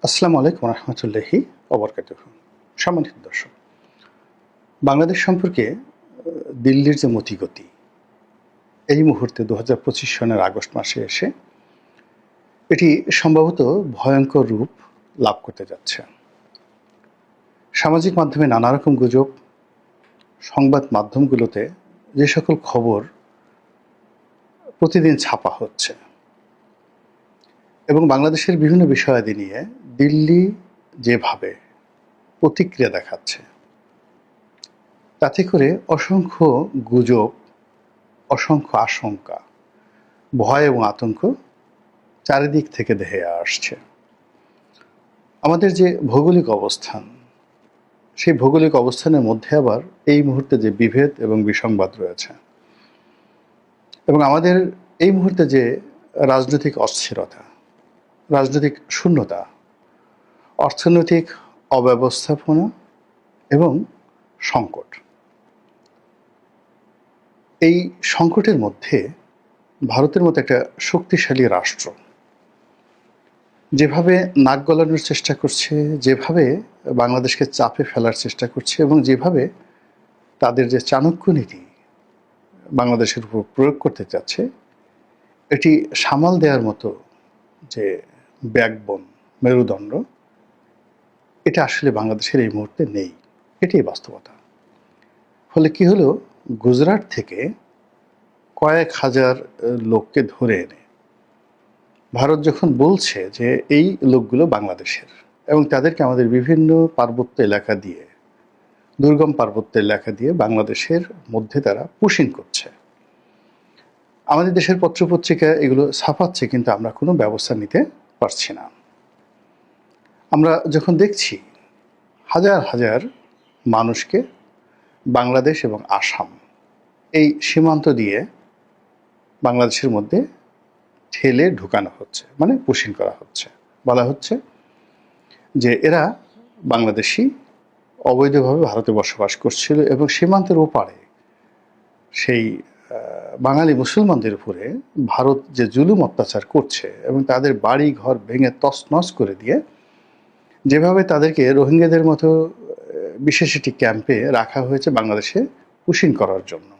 আসসালামু আলাইকুম রহমতুল্লাহি ওবরকাতুহু। সম্মানিত দর্শক, বাংলাদেশ সম্পর্কে দিল্লির যে মতিগতি এই মুহূর্তে ২০২৫ সনের আগস্ট মাসে এসে এটি সম্ভবত ভয়ঙ্কর রূপ লাভ করতে যাচ্ছে। সামাজিক মাধ্যমে নানা রকম গুজব, সংবাদ মাধ্যমগুলোতে যে সকল খবর প্রতিদিন ছাপা হচ্ছে এবং বাংলাদেশের বিভিন্ন বিষয়াদি নিয়ে দিল্লি যেভাবে প্রতিক্রিয়া দেখাচ্ছে, তাতে করে অসংখ্য গুজব, অসংখ্য আশঙ্কা, ভয় এবং আতঙ্ক চারিদিক থেকে ধেয়ে আসছে। আমাদের যে ভৌগোলিক অবস্থান, সেই ভৌগোলিক অবস্থানের মধ্যে আবার এই মুহূর্তে যে বিভেদ এবং বিসংবাদ রয়েছে এবং আমাদের এই মুহূর্তে যে রাজনৈতিক অস্থিরতা, রাজনৈতিক শূন্যতা, অর্থনৈতিক অব্যবস্থাপনা এবং সংকট, এই সংকটের মধ্যে ভারতের মতো একটা শক্তিশালী রাষ্ট্র যেভাবে নাক গলানোর চেষ্টা করছে, যেভাবে বাংলাদেশকে চাপে ফেলার চেষ্টা করছে এবং যেভাবে তাদের যে চাণক্য নীতি বাংলাদেশের উপর প্রয়োগ করতে চাচ্ছে, এটি সামাল দেওয়ার মতো যে ব্যাকবোন, মেরুদণ্ড, এটা আসলে বাংলাদেশের এই মুহূর্তে নেই। এটাই বাস্তবতা। ফলে কি হলো, গুজরাট থেকে কয়েক হাজার লোককে ধরে এনে ভারত যখন বলছে যে এই লোকগুলো বাংলাদেশের এবং তাদেরকে আমাদের বিভিন্ন পার্বত্য এলাকা দিয়ে, দুর্গম পার্বত্য এলাকা দিয়ে বাংলাদেশের মধ্যে তারা পুশিং করছে, আমাদের দেশের পত্রপত্রিকা এগুলো ছাপাচ্ছে, কিন্তু আমরা কোনো ব্যবস্থা নিতে পারছি না। আমরা যখন দেখছি হাজার হাজার মানুষকে বাংলাদেশ এবং আসাম এই সীমান্ত দিয়ে বাংলাদেশের মধ্যে ঠেলে ঢুকানো হচ্ছে, মানে পুশিং করা হচ্ছে, বলা হচ্ছে যে এরা বাংলাদেশি, অবৈধভাবে ভারতে বসবাস করছিল এবং সীমান্তের ওপারে সেই বাঙালি মুসলমানদের উপরে ভারত যে জুলুম অত্যাচার করছে এবং তাদের বাড়ি ঘর ভেঙে তছনছ করে দিয়ে যেভাবে তাদেরকে রোহিঙ্গাদের মতো বিশেষ একটি ক্যাম্পে রাখা হয়েছে বাংলাদেশে পুশিং করার জন্য,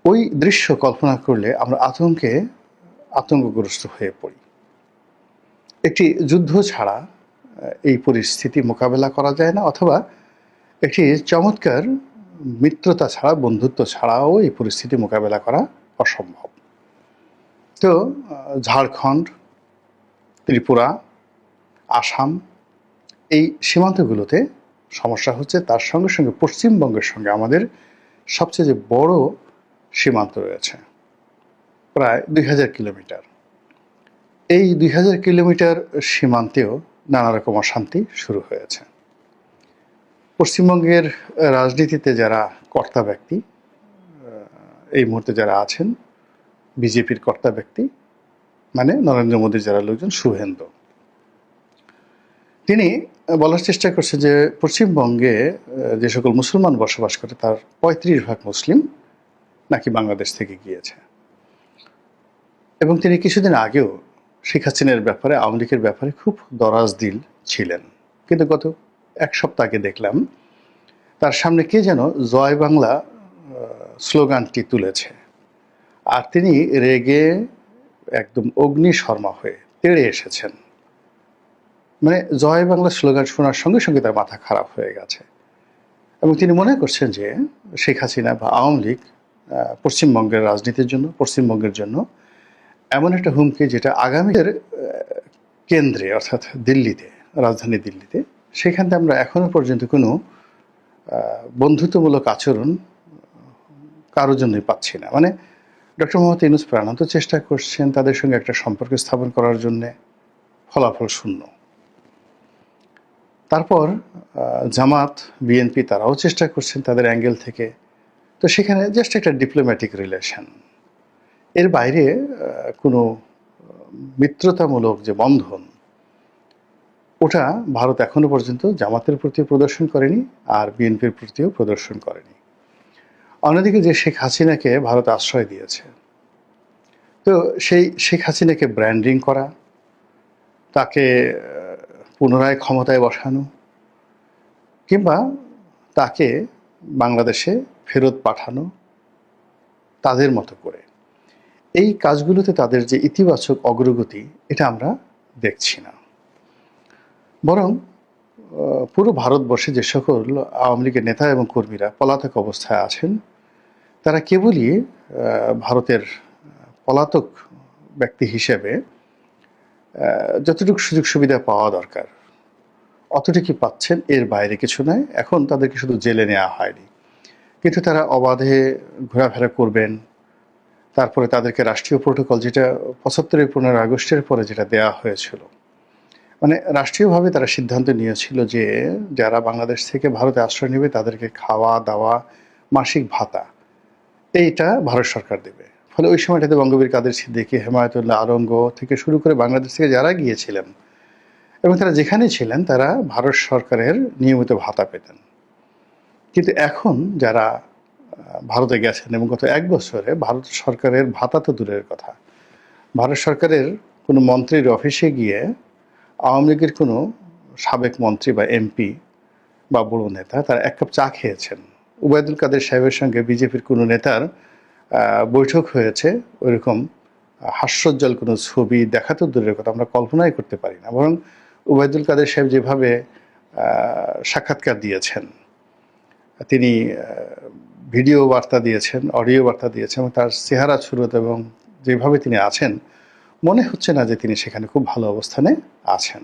ওই দৃশ্য কল্পনা করলে আমরা আতঙ্কগ্রস্ত হয়ে পড়ি। একটি যুদ্ধ ছাড়া এই পরিস্থিতি মোকাবেলা করা যায় না, অথবা একটি চমৎকার মিত্রতা ছাড়া, বন্ধুত্ব ছাড়াও এই পরিস্থিতি মোকাবেলা করা অসম্ভব। তো ঝাড়খণ্ড, ত্রিপুরা, আসাম, এই সীমান্তগুলোতে সমস্যা হচ্ছে। তার সঙ্গে সঙ্গে পশ্চিমবঙ্গের সঙ্গে আমাদের সবচেয়ে যে বড় সীমান্ত রয়েছে, প্রায় ২,০০০ কিলোমিটার, এই ২,০০০ কিলোমিটার সীমান্তেও নানা রকম অশান্তি শুরু হয়েছে। পশ্চিমবঙ্গের রাজনীতিতে যারা কর্তা ব্যক্তি এই মুহূর্তে যারা আছেন, বিজেপির কর্তা ব্যক্তি, মানে নরেন্দ্র মোদীর যারা লোকজন, শুভেন্দু, তিনি বলার চেষ্টা করছে যে পশ্চিমবঙ্গে যে সকল মুসলমান বসবাস করে তার ৩৫% মুসলিম নাকি বাংলাদেশ থেকে গিয়েছে। এবং তিনি কিছুদিন আগেও শেখ হাসিনার ব্যাপারে, আওয়ামী লীগের ব্যাপারে খুব দরাজদিল ছিলেন, কিন্তু গত এক সপ্তাহ আগে দেখলাম তার সামনে কে যেন জয় বাংলা স্লোগানটি তুলেছে, আর তিনি রেগে একদম অগ্নিশর্মা হয়ে তেড়ে এসেছেন। মানে জয় বাংলা স্লোগান শোনার সঙ্গে সঙ্গে তার মাথা খারাপ হয়ে গেছে এবং তিনি মনে করছেন যে শেখ হাসিনা বা আওয়ামী লীগ পশ্চিমবঙ্গের রাজনীতির জন্য, পশ্চিমবঙ্গের জন্য এমন একটা হুমকি যেটা আগামীর কেন্দ্রে, অর্থাৎ দিল্লিতে, রাজধানী দিল্লিতে, সেখানে আমরা এখনো পর্যন্ত কোনো বন্ধুত্বমূলক আচরণ কারোর জন্যই পাচ্ছি না। মানে ডক্টর মোহাম্মদ ইউনূস প্রাণান্ত চেষ্টা করছেন তাদের সঙ্গে একটা সম্পর্ক স্থাপন করার জন্যে, ফলাফল শূন্য। তারপর জামাত, বিএনপি তারাও চেষ্টা করছেন তাদের অ্যাঙ্গেল থেকে। তো সেখানে জাস্ট একটা ডিপ্লোম্যাটিক রিলেশন, এর বাইরে কোনো মিত্রতামূলক যে বন্ধন, ওটা ভারত এখনো পর্যন্ত জামাতের প্রতি প্রদর্শন করেনি, আর বিএনপির প্রতিও প্রদর্শন করেনি। অন্যদিকে যে শেখ হাসিনাকে ভারত আশ্রয় দিয়েছে, তো সেই শেখ হাসিনাকে ব্র্যান্ডিং করা, তাকে পুনরায় ক্ষমতায় বসানো কিংবা তাকে বাংলাদেশে ফেরত পাঠানো তাদের মতো করে। এই কাজগুলোতে তাদের যে ইতিবাচক অগ্রগতি এটা আমরা দেখছি না, বরং পুরো ভারতবর্ষে যে সকল আওয়ামী লীগের নেতা এবং কর্মীরা পলাতক অবস্থায় আছেন তারা কেবলই ভারতের পলাতক ব্যক্তি হিসেবে যতটুকু সুযোগ সুবিধা পাওয়া দরকার অতটুকু পাচ্ছেন, এর বাইরে কিছু নয়। এখন তাদেরকে শুধু জেলে নেওয়া হয়নি, কিন্তু তারা অবাধে ঘোরাফেরা করবেন। তারপরে তাদেরকে রাষ্ট্রীয় প্রোটোকল, যেটা ৭৫ 15 আগস্টের পরে যেটা দেয়া হয়েছিল, মানে রাষ্ট্রীয়ভাবে তারা সিদ্ধান্ত নিয়েছিল যে যারা বাংলাদেশ থেকে ভারতে আশ্রয় নেবে তাদেরকে খাওয়া দাওয়া, মাসিক ভাতা এইটা ভারত সরকার দেবে। ফলে ওই সময়টাতে বঙ্গবীর কাদের সিদ্দিকী, হেমায়েতুল্লাহ আলমগ থেকে শুরু করে বাংলাদেশ থেকে যারা গিয়েছিলেন এবং তারা যেখানে ছিলেন তারা ভারত সরকারের নিয়মিত ভাতা পেতেন। কিন্তু এখন যারা ভারতে গেছেন এবং গত 1 বছরে ভারত সরকারের ভাতা তো দূরের কথা, ভারত সরকারের কোনো মন্ত্রীর অফিসে গিয়ে আওয়ামী লীগের কোনো সাবেক মন্ত্রী বা এমপি বা বড় নেতা তারা 1 কাপ চা খেয়েছেন। ওবায়দুল কাদের সাহেবের সঙ্গে বিজেপির কোনো নেতার বৈঠক হয়েছে, ওইরকম হাস্যোজ্জ্বল কোনো ছবি দেখা তো দূরের কথা, আমরা কল্পনাই করতে পারি না। বরং ওবায়দুল কাদের সাহেব যেভাবে সাক্ষাৎকার দিয়েছেন, তিনি ভিডিও বার্তা দিয়েছেন, অডিও বার্তা দিয়েছেন, এবং তার চেহারা সুরত এবং যেভাবে তিনি আছেন মনে হচ্ছে না যে তিনি সেখানে খুব ভালো অবস্থানে আছেন।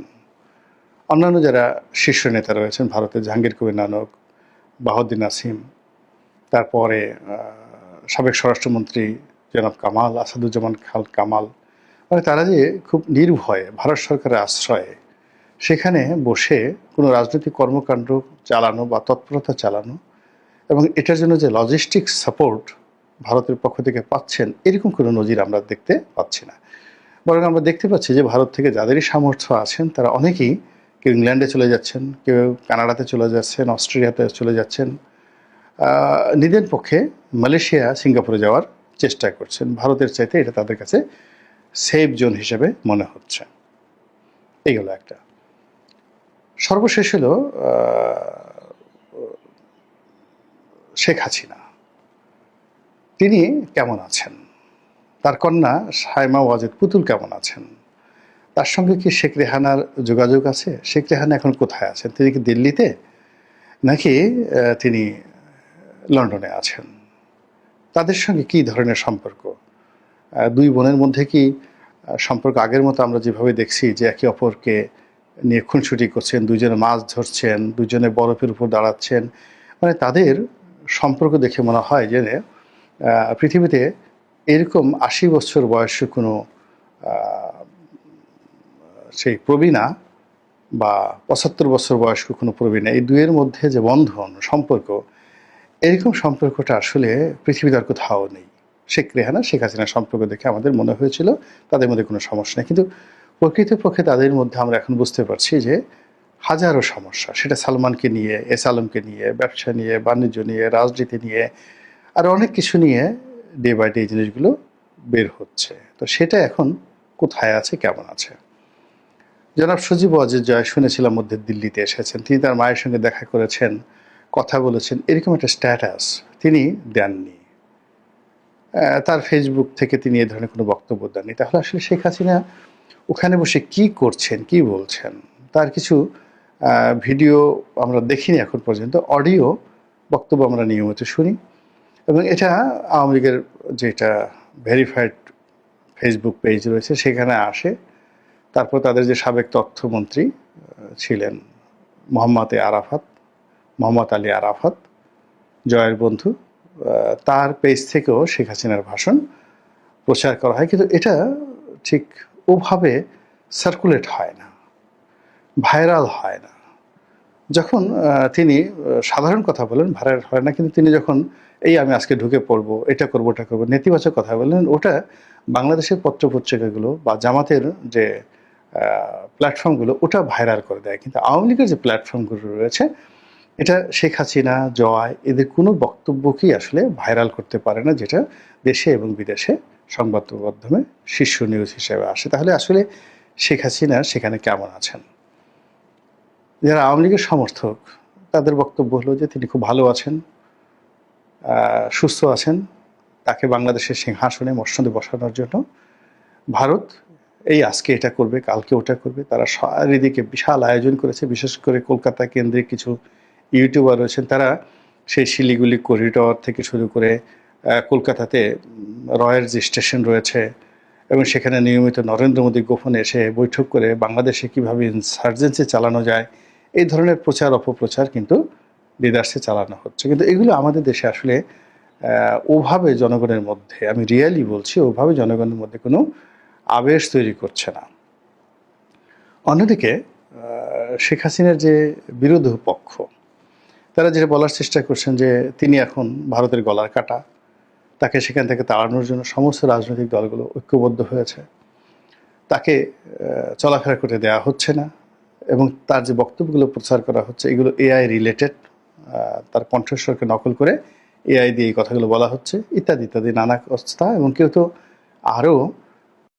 অন্যান্য যারা শীর্ষ নেতা রয়েছেন ভারতের, জাহাঙ্গীর কবির নানক, বাহাউদ্দিন নাসিম, তারপরে সাবেক স্বরাষ্ট্রমন্ত্রী জনাব কামাল, আসাদুজ্জামান খান কামাল, মানে তারা যে খুব নির্ভয়ে ভারত সরকারের আশ্রয়ে সেখানে বসে কোনো রাজনৈতিক কর্মকাণ্ড চালানো বা তৎপরতা চালানো এবং এটার জন্য যে লজিস্টিক সাপোর্ট ভারতের পক্ষ থেকে পাচ্ছেন, এরকম কোনো নজির আমরা দেখতে পাচ্ছি না। বরং আমরা দেখতে পাচ্ছি যে ভারত থেকে যাদেরই সামর্থ্য আছেন তারা অনেকেই, কেউ ইংল্যান্ডে চলে যাচ্ছেন, কেউ কানাডাতে চলে যাচ্ছেন, অস্ট্রেলিয়াতে চলে যাচ্ছেন, নিজের পক্ষে মালয়েশিয়া, সিঙ্গাপুরে যাওয়ার চেষ্টা করছেন। ভারতের চাইতে এটা তাদের কাছে সেফ জোন হিসেবে মনে হচ্ছে। এইগুলো একটা। সর্বশেষ হলো শেখ হাসিনা, তিনি কেমন আছেন, তার কন্যা সায়মা ওয়াজেদ পুতুল কেমন আছেন, তার সঙ্গে কি শেখ রেহানার যোগাযোগ আছে? শেখ রেহানা এখন কোথায় আছেন? তিনি কি দিল্লিতে নাকি তিনি লন্ডনে আছেন? তাদের সঙ্গে কি ধরনের সম্পর্ক? দুই বোনের মধ্যে কি সম্পর্ক আগের মতো আমরা যেভাবে দেখছি যে একে অপরকে নিয়ে খুনসুটি করছেন, দুজনে মাছ ধরছেন, দুজনে বরফের উপর দাঁড়াচ্ছেন, মানে তাদের সম্পর্ক দেখে মনে হয় যে পৃথিবীতে এরকম 80 বছর বয়সী কোনো সেই প্রবীণা বা 75 বছর বয়স্ক কোনো প্রবীণা, এই দুইয়ের মধ্যে যে বন্ধন সম্পর্ক, এরকম সম্পর্কটা আসলে পৃথিবীতে আর কোথাও নেই। শেখ রেহানা শেখ হাসিনার সম্পর্ক দেখে আমাদের মনে হয়েছিল তাদের মধ্যে কোনো সমস্যা নেই, কিন্তু প্রকৃতপক্ষে তাদের মধ্যে আমরা এখন বুঝতে পারছি যে হাজারো সমস্যা। সেটা সালমানকে নিয়ে, এস আলমকে নিয়ে, ব্যবসা নিয়ে, বাণিজ্য নিয়ে, রাজনীতি নিয়ে, আর অনেক কিছু নিয়ে ডে বাই ডে এই জিনিসগুলো বের হচ্ছে। তো সেটা এখন কোথায় আছে, কেমন আছে? জনাব সজীব ওয়াজেদ জয় শুনেছিলাম মধ্যে দিল্লিতে এসেছেন, তিনি তার মায়ের সঙ্গে দেখা করেছেন, কথা বলেছেন, এরকম একটা স্ট্যাটাস তিনি দেননি। তার ফেসবুক থেকে তিনি এ ধরনের কোনো বক্তব্য দেননি। তাহলে আসলে শেখ হাসিনা ওখানে বসে কি করছেন, কি বলছেন, তার কিছু ভিডিও আমরা দেখিনি এখন পর্যন্ত, অডিও বক্তব্য আমরা নিয়মিত শুনি, এবং এটা আওয়ামী লীগের যেটা ভেরিফাইড ফেসবুক পেজ রয়েছে সেখানে আসে। তারপর তাদের যে সাবেক তথ্যমন্ত্রী ছিলেন মোহাম্মদ আলী আরাফাত, জয়ের বন্ধু, তার পেজ থেকেও শেখ হাসিনার ভাষণ প্রচার করা হয়, কিন্তু এটা ঠিক ওভাবে সার্কুলেট হয় না, ভাইরাল হয় না। যখন তিনি সাধারণ কথা বলেন ভাইরাল হয় না, কিন্তু তিনি যখন এই আমি আজকে ঢুকে পড়বো, এটা করবো, ওটা করবো, নেতিবাচক কথা বলেন, ওটা বাংলাদেশের পত্রপত্রিকাগুলো বা জামাতের যে প্ল্যাটফর্মগুলো ওটা ভাইরাল করে দেয়। কিন্তু আওয়ামী লীগের যে প্ল্যাটফর্মগুলো রয়েছে এটা শেখ হাসিনা, জয়, এদের কোনো বক্তব্যকেই আসলে ভাইরাল করতে পারে না, যেটা দেশে এবং বিদেশে সংবাদ মাধ্যমে শীর্ষ নিউজ হিসেবে আসে। তাহলে আসলে শেখ হাসিনা সেখানে কেমন আছেন? যারা আওয়ামী লীগের সমর্থক তাদের বক্তব্য হলো যে তিনি খুব ভালো আছেন, সুস্থ আছেন, তাকে বাংলাদেশের সিংহাসনে মসনদে বসানোর জন্য ভারত এই আজকে এটা করবে, কালকে ওটা করবে। তারা চারিদিকে বিশাল আয়োজন করেছে। বিশেষ করে কলকাতা কেন্দ্রিক কিছু ইউটিউবার রয়েছেন, তারা সেই শিলিগুড়ি করিডর থেকে শুরু করে কলকাতাতে রয়ের যে স্টেশন রয়েছে এবং সেখানে নিয়মিত নরেন্দ্র মোদী গোপনে এসে বৈঠক করে বাংলাদেশে কীভাবে ইনসার্জেন্সি চালানো যায় এই ধরনের প্রচার অপপ্রচার কিন্তু বিদেশে চালানো হচ্ছে। কিন্তু এগুলো আমাদের দেশে আসলে ওভাবে জনগণের মধ্যে, আমি রিয়েলি বলছি, ওভাবে জনগণের মধ্যে কোনো আবেশ তৈরি করছে না। অন্যদিকে শেখ হাসিনার যে বিরোধী পক্ষ, তারা যেটা বলার চেষ্টা করছেন যে তিনি এখন ভারতের গলার কাটা, তাকে সেখান থেকে তাড়ানোর জন্য সমস্ত রাজনৈতিক দলগুলো ঐক্যবদ্ধ হয়েছে, তাকে চলাফেরা করতে দেওয়া হচ্ছে না এবং তার যে বক্তব্যগুলো প্রচার করা হচ্ছে এগুলো এআই রিলেটেড, তার কণ্ঠস্বরকে নকল করে এআই দিয়ে এই কথাগুলো বলা হচ্ছে ইত্যাদি ইত্যাদি নানা অবস্থা। এবং কেউ তো আরও